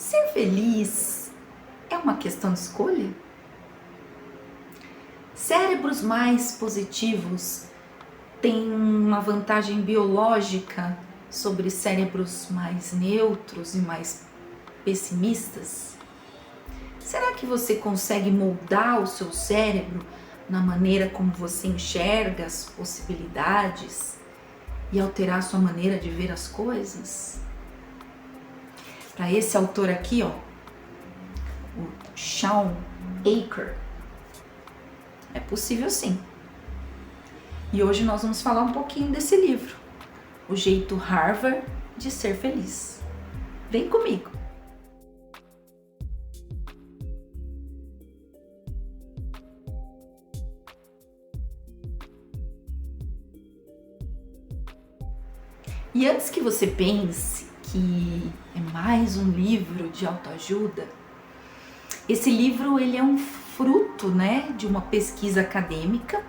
Ser feliz é uma questão de escolha? Cérebros mais positivos têm uma vantagem biológica sobre cérebros mais neutros e mais pessimistas? Será que você consegue moldar o seu cérebro na maneira como você enxerga as possibilidades e alterar a sua maneira de ver as coisas? Para esse autor aqui, ó, o Shawn Achor, é possível sim. E hoje nós vamos falar um pouquinho desse livro, O Jeito Harvard de Ser Feliz. Vem comigo! E antes que você pense que é mais um livro de autoajuda, esse livro ele é um fruto, de uma pesquisa acadêmica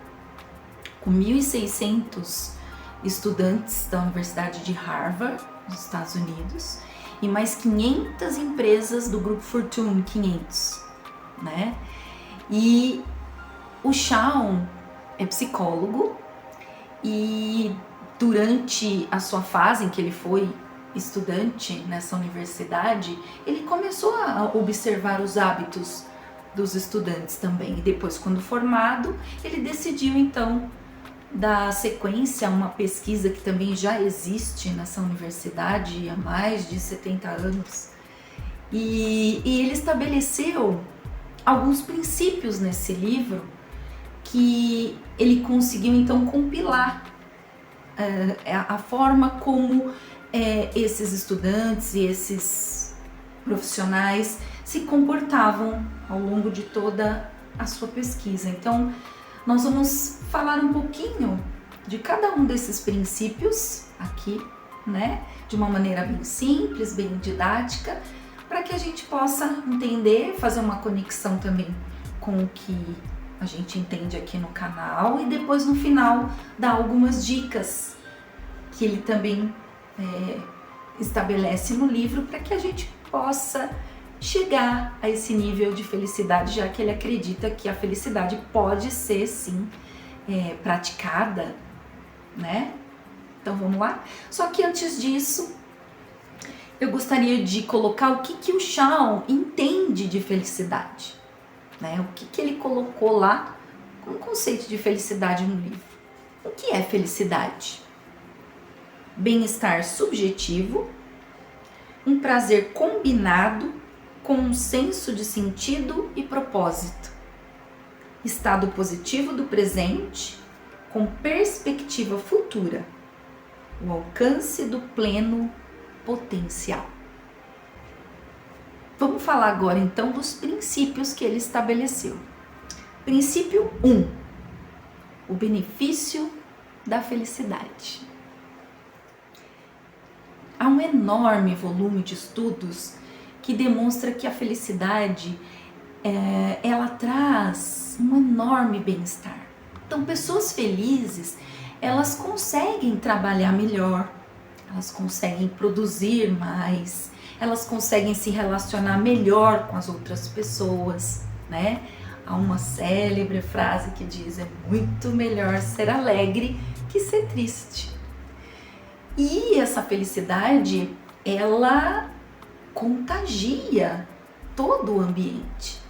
com 1.600 estudantes da Universidade de Harvard, nos Estados Unidos, e mais 500 empresas do grupo Fortune 500, E o Shawn é psicólogo e durante a sua fase em que ele foi estudante nessa universidade, ele começou a observar os hábitos dos estudantes também. E depois, quando formado, ele decidiu então dar sequência a uma pesquisa que também já existe nessa universidade há mais de 70 anos. E ele estabeleceu alguns princípios nesse livro que ele conseguiu então compilar a forma como esses estudantes e esses profissionais se comportavam ao longo de toda a sua pesquisa. Então, nós vamos falar um pouquinho de cada um desses princípios aqui, de uma maneira bem simples, bem didática, para que a gente possa entender, fazer uma conexão também com o que a gente entende aqui no canal e depois no final dar algumas dicas que ele também estabelece no livro para que a gente possa chegar a esse nível de felicidade, já que ele acredita que a felicidade pode ser sim praticada, Então vamos lá? Só que antes disso, eu gostaria de colocar o que o Shawn entende de felicidade, O que ele colocou lá como conceito de felicidade no livro. O que é felicidade? Bem-estar subjetivo, um prazer combinado com um senso de sentido e propósito, estado positivo do presente com perspectiva futura, o alcance do pleno potencial. Vamos falar agora então dos princípios que ele estabeleceu. Princípio 1, o benefício da felicidade. Há um enorme volume de estudos que demonstra que a felicidade ela traz um enorme bem-estar. Então, pessoas felizes, elas conseguem trabalhar melhor, elas conseguem produzir mais, elas conseguem se relacionar melhor com as outras pessoas, Há uma célebre frase que diz: é muito melhor ser alegre que ser triste. E essa felicidade, ela contagia todo o ambiente.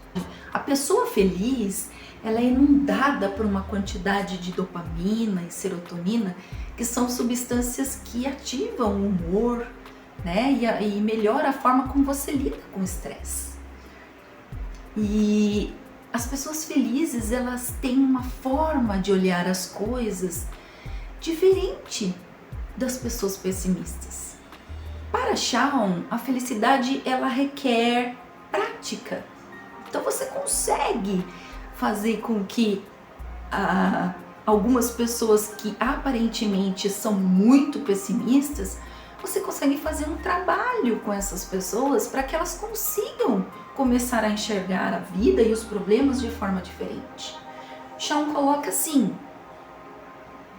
A pessoa feliz, ela é inundada por uma quantidade de dopamina e serotonina, que são substâncias que ativam o humor, e melhora a forma como você lida com o estresse. E as pessoas felizes, elas têm uma forma de olhar as coisas diferente das pessoas pessimistas. Para Shawn, a felicidade ela requer prática. Então você consegue fazer com que algumas pessoas que aparentemente são muito pessimistas, você consegue fazer um trabalho com essas pessoas para que elas consigam começar a enxergar a vida e os problemas de forma diferente. Shawn coloca assim: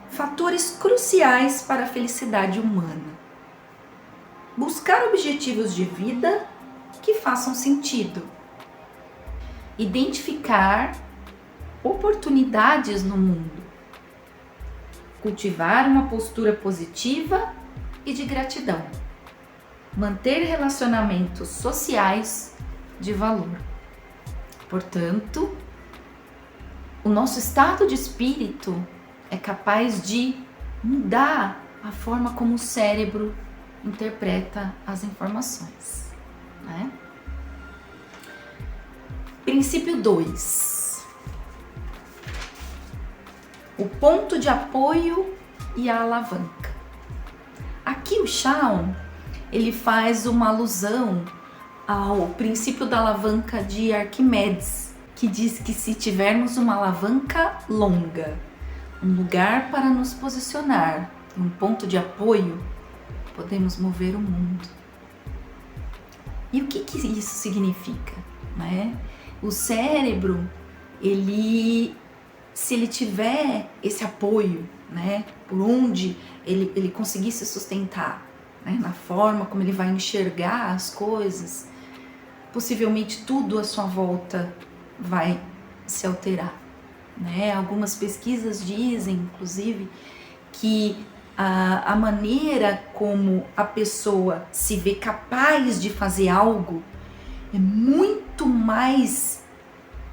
fatores cruciais para a felicidade humana. Buscar objetivos de vida que façam sentido. Identificar oportunidades no mundo. Cultivar uma postura positiva e de gratidão. Manter relacionamentos sociais de valor. Portanto, o nosso estado de espírito é capaz de mudar a forma como o cérebro interpreta as informações, né? Princípio 2. O ponto de apoio e a alavanca. Aqui o Shawn, ele faz uma alusão ao princípio da alavanca de Arquimedes, que diz que se tivermos uma alavanca longa, um lugar para nos posicionar, um ponto de apoio, podemos mover o mundo. E o que isso significa, né? O cérebro, se ele tiver esse apoio, né, por onde ele conseguir se sustentar, né, na forma como ele vai enxergar as coisas, possivelmente tudo à sua volta vai se alterar, né? Algumas pesquisas dizem, inclusive, que a maneira como a pessoa se vê capaz de fazer algo é muito mais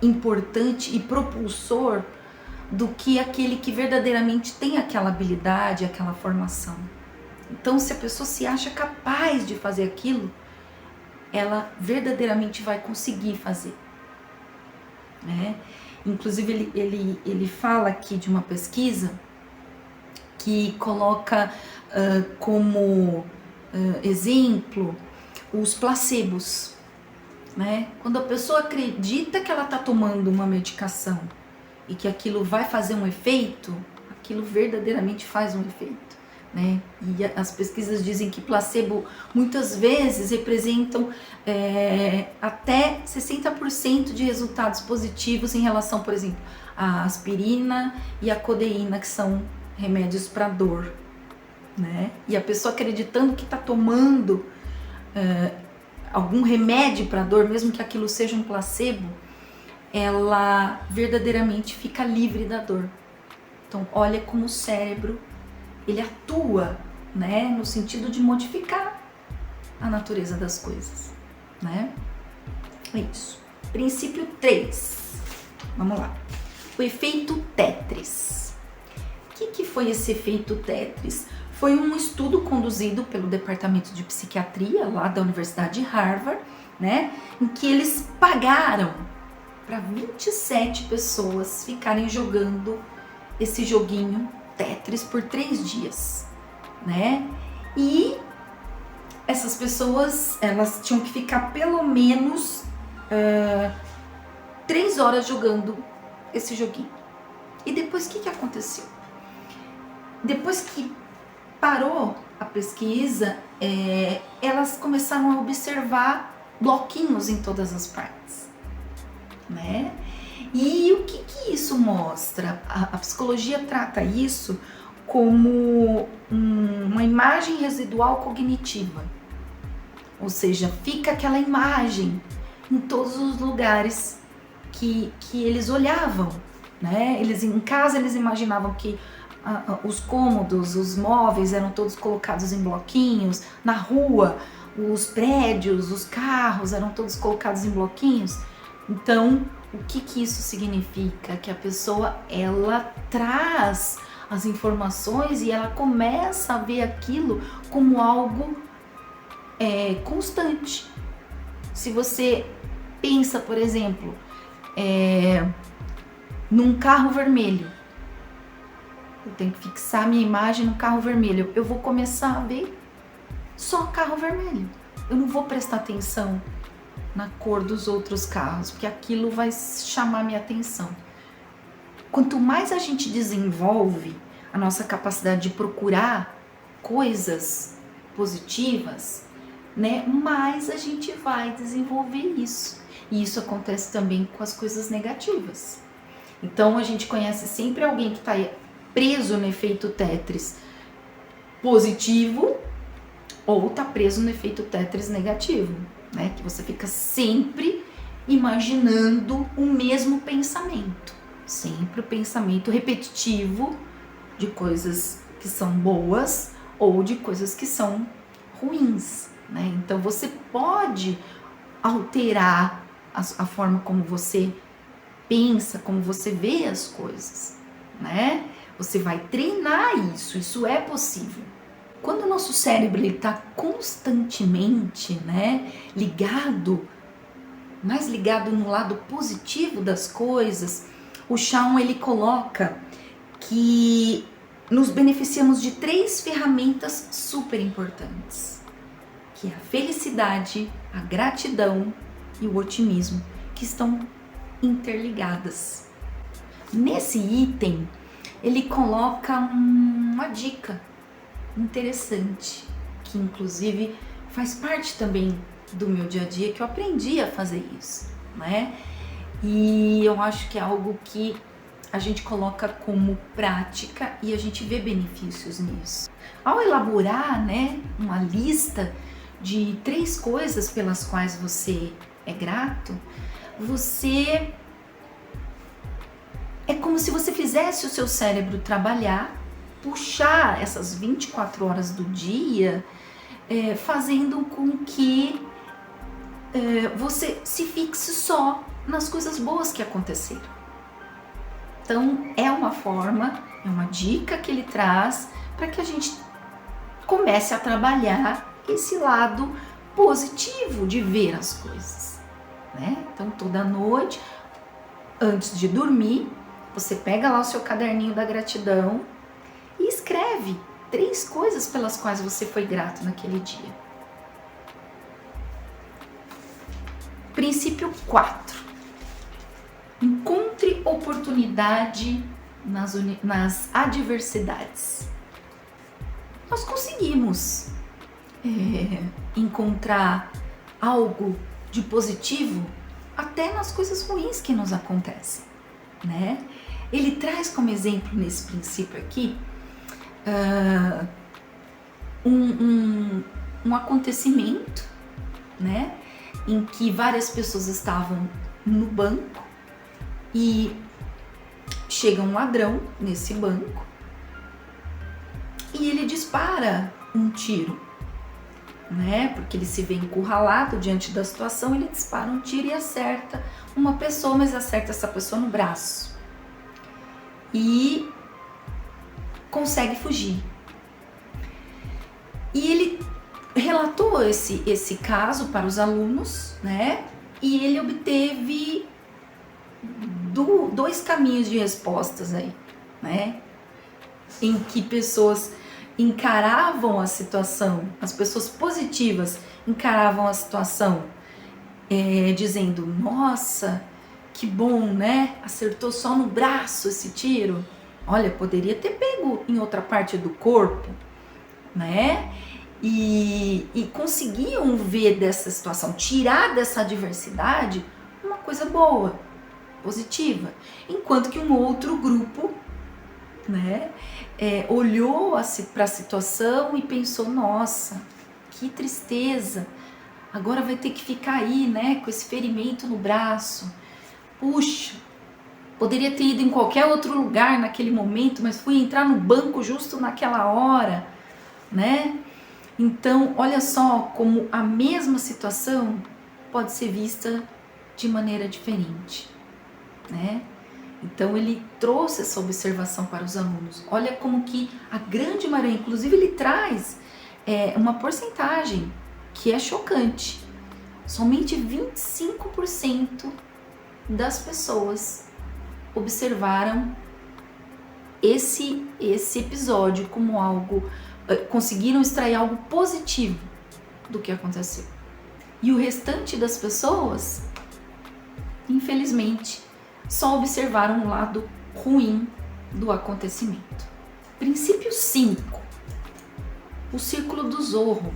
importante e propulsor do que aquele que verdadeiramente tem aquela habilidade, aquela formação. Então, se a pessoa se acha capaz de fazer aquilo, ela verdadeiramente vai conseguir fazer, né? Inclusive, ele fala aqui de uma pesquisa que coloca como exemplo os placebos, né? Quando a pessoa acredita que ela está tomando uma medicação e que aquilo vai fazer um efeito, aquilo verdadeiramente faz um efeito, né? E as pesquisas dizem que placebo muitas vezes representam até 60% de resultados positivos em relação, por exemplo, à aspirina e à codeína, que são remédios para dor, né? E a pessoa acreditando que está tomando algum remédio para dor, mesmo que aquilo seja um placebo, ela verdadeiramente fica livre da dor. Então, olha como o cérebro, ele atua, né, no sentido de modificar a natureza das coisas, né? É isso. Princípio 3. Vamos lá. O efeito Tetris. O que foi esse efeito Tetris? Foi um estudo conduzido pelo Departamento de Psiquiatria, lá da Universidade de Harvard, né, em que eles pagaram para 27 pessoas ficarem jogando esse joguinho Tetris por 3 dias, né? E essas pessoas, elas tinham que ficar pelo menos 3 horas jogando esse joguinho. E depois, o que aconteceu? Depois que parou a pesquisa, elas começaram a observar bloquinhos em todas as partes, né? E o que isso mostra? A psicologia trata isso como uma imagem residual cognitiva, ou seja, fica aquela imagem em todos os lugares que eles olhavam, né? Em casa eles imaginavam que os cômodos, os móveis eram todos colocados em bloquinhos, na rua os prédios, os carros eram todos colocados em bloquinhos. Então, o que isso significa? Que a pessoa, ela traz as informações e ela começa a ver aquilo como algo constante. Se você pensa, por exemplo, num carro vermelho, eu tenho que fixar minha imagem no carro vermelho, eu vou começar a ver só carro vermelho. Eu não vou prestar atenção na cor dos outros carros, porque aquilo vai chamar minha atenção. Quanto mais a gente desenvolve a nossa capacidade de procurar coisas positivas, né, mais a gente vai desenvolver isso. E isso acontece também com as coisas negativas. Então, a gente conhece sempre alguém que está preso no efeito Tetris positivo ou está preso no efeito Tetris negativo, né? Que você fica sempre imaginando o mesmo pensamento, sempre o pensamento repetitivo de coisas que são boas ou de coisas que são ruins, né? Então você pode alterar a forma como você pensa, como você vê as coisas, né? Você vai treinar isso é possível. Quando o nosso cérebro está constantemente, né, ligado, mais ligado no lado positivo das coisas, o Shawn ele coloca que nos beneficiamos de 3 ferramentas super importantes, que é a felicidade, a gratidão e o otimismo, que estão interligadas. Nesse item, ele coloca uma dica interessante, que inclusive faz parte também do meu dia a dia, que eu aprendi a fazer isso, né? E eu acho que é algo que a gente coloca como prática e a gente vê benefícios nisso. Ao elaborar, né, uma lista de 3 coisas pelas quais você é grato, você é como se você fizesse o seu cérebro trabalhar, puxar essas 24 horas do dia, fazendo com que você se fixe só nas coisas boas que aconteceram. Então é uma forma, é uma dica que ele traz para que a gente comece a trabalhar esse lado positivo de ver as coisas, né? Então toda noite, antes de dormir, você pega lá o seu caderninho da gratidão e escreve 3 coisas pelas quais você foi grato naquele dia. Princípio 4. Encontre oportunidade nas adversidades. Nós conseguimos encontrar algo de positivo até nas coisas ruins que nos acontecem, né? Ele traz como exemplo nesse princípio aqui um acontecimento, né, em que várias pessoas estavam no banco e chega um ladrão nesse banco e ele dispara um tiro, né, porque ele se vê encurralado diante da situação, ele dispara um tiro e acerta uma pessoa, mas acerta essa pessoa no braço e consegue fugir. E ele relatou esse caso para os alunos, né? E ele obteve 2 caminhos de respostas aí, né? Em que pessoas encaravam a situação, as pessoas positivas encaravam a situação, dizendo: nossa, que bom, né? Acertou só no braço esse tiro. Olha, poderia ter pego em outra parte do corpo, né? E conseguiam ver dessa situação, tirar dessa adversidade uma coisa boa, positiva. Enquanto que um outro grupo, né, olhou para a situação e pensou: nossa, que tristeza, agora vai ter que ficar aí, né, com esse ferimento no braço. Puxa, poderia ter ido em qualquer outro lugar naquele momento, mas fui entrar no banco justo naquela hora, né? Então, olha só como a mesma situação pode ser vista de maneira diferente, né? Então, ele trouxe essa observação para os alunos. Olha como que a grande maioria, inclusive ele traz uma porcentagem que é chocante. Somente 25% das pessoas observaram esse episódio como algo, conseguiram extrair algo positivo do que aconteceu. E o restante das pessoas, infelizmente, só observaram o lado ruim do acontecimento. Princípio 5. O círculo do Zorro.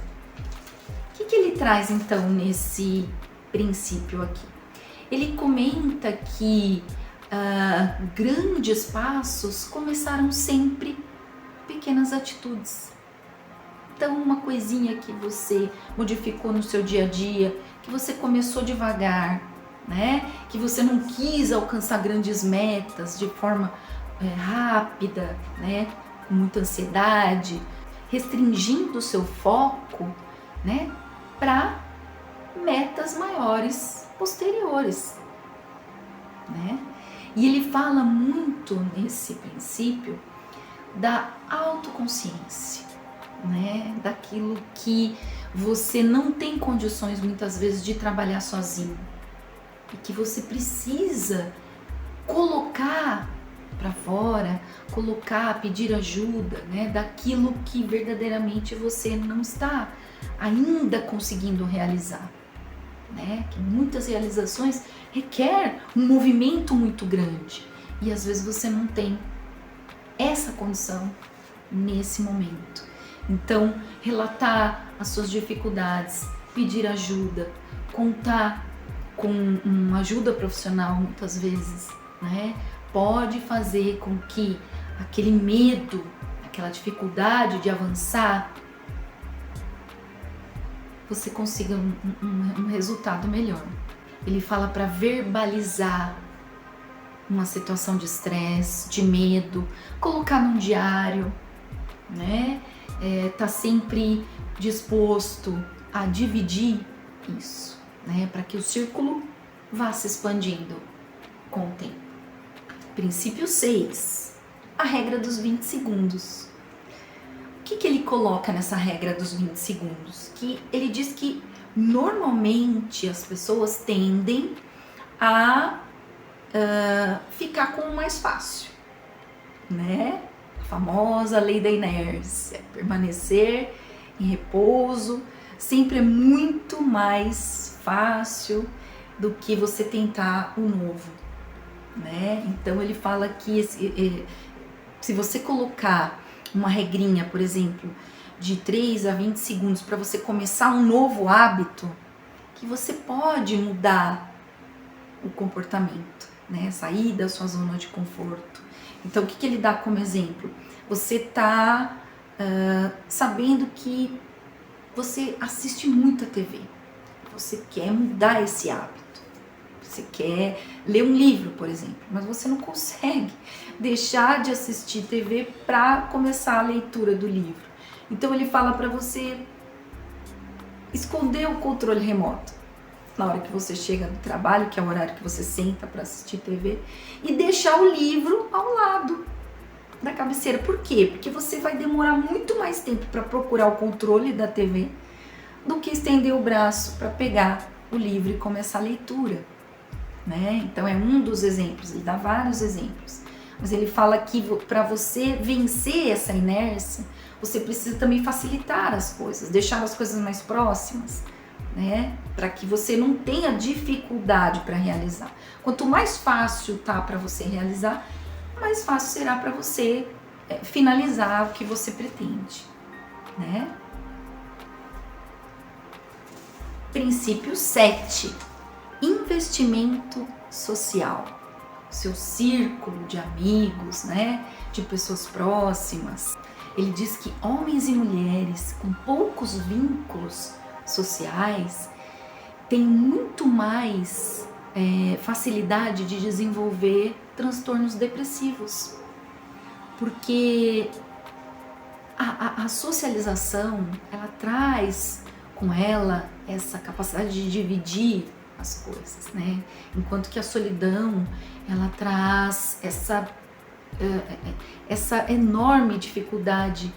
O que ele traz então nesse princípio aqui? Ele comenta que grandes passos começaram sempre pequenas atitudes. Então, uma coisinha que você modificou no seu dia a dia, que você começou devagar, né? Que você não quis alcançar grandes metas de forma rápida, né? Com muita ansiedade, restringindo o seu foco, né? Para metas maiores posteriores, né? E ele fala muito nesse princípio da autoconsciência, né? Daquilo que você não tem condições muitas vezes de trabalhar sozinho e que você precisa colocar para fora, pedir ajuda, né? Daquilo que verdadeiramente você não está ainda conseguindo realizar, né? Que muitas realizações requer um movimento muito grande e às vezes você não tem essa condição nesse momento. Então, relatar as suas dificuldades, pedir ajuda, contar com uma ajuda profissional muitas vezes, né? Pode fazer com que aquele medo, aquela dificuldade de avançar, você consiga um resultado melhor. Ele fala para verbalizar uma situação de estresse, de medo, colocar num diário, né? Tá sempre disposto a dividir isso, né? Para que o círculo vá se expandindo com o tempo. Princípio 6, a regra dos 20 segundos. O que ele coloca nessa regra dos 20 segundos? Que ele diz que normalmente as pessoas tendem a ficar com o mais fácil, né? A famosa lei da inércia, permanecer em repouso sempre é muito mais fácil do que você tentar o novo, né? Então ele fala que se você colocar uma regrinha, por exemplo, de 3 a 20 segundos para você começar um novo hábito, que você pode mudar o comportamento, né? Sair da sua zona de conforto. Então, o que ele dá como exemplo? Você está sabendo que você assiste muita TV. Você quer mudar esse hábito. Você quer ler um livro, por exemplo, mas você não consegue deixar de assistir TV para começar a leitura do livro. Então, ele fala para você esconder o controle remoto na hora que você chega do trabalho, que é o horário que você senta para assistir TV, e deixar o livro ao lado da cabeceira. Por quê? Porque você vai demorar muito mais tempo para procurar o controle da TV do que estender o braço para pegar o livro e começar a leitura, né? Então é um dos exemplos, ele dá vários exemplos, mas ele fala que para você vencer essa inércia, você precisa também facilitar as coisas, deixar as coisas mais próximas, né? Para que você não tenha dificuldade para realizar. Quanto mais fácil tá para você realizar, mais fácil será para você finalizar o que você pretende, né? Princípio 7, investimento social. Seu círculo de amigos, né? De pessoas próximas. Ele diz que homens e mulheres com poucos vínculos sociais têm muito mais facilidade de desenvolver transtornos depressivos, porque a socialização, ela traz com ela essa capacidade de dividir as coisas, né? Enquanto que a solidão, ela traz essa enorme dificuldade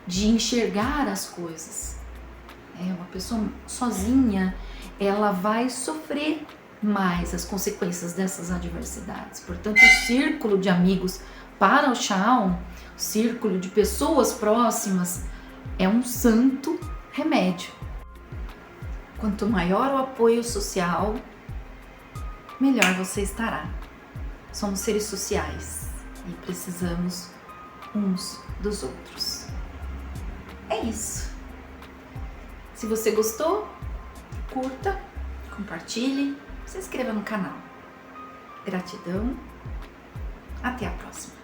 de enxergar as coisas. Uma pessoa sozinha, ela vai sofrer mais as consequências dessas adversidades. Portanto, o círculo de amigos para o Shawn, o círculo de pessoas próximas, é um santo remédio. Quanto maior o apoio social, melhor você estará. Somos seres sociais e precisamos uns dos outros. É isso. Se você gostou, curta, compartilhe, se inscreva no canal. Gratidão. Até a próxima.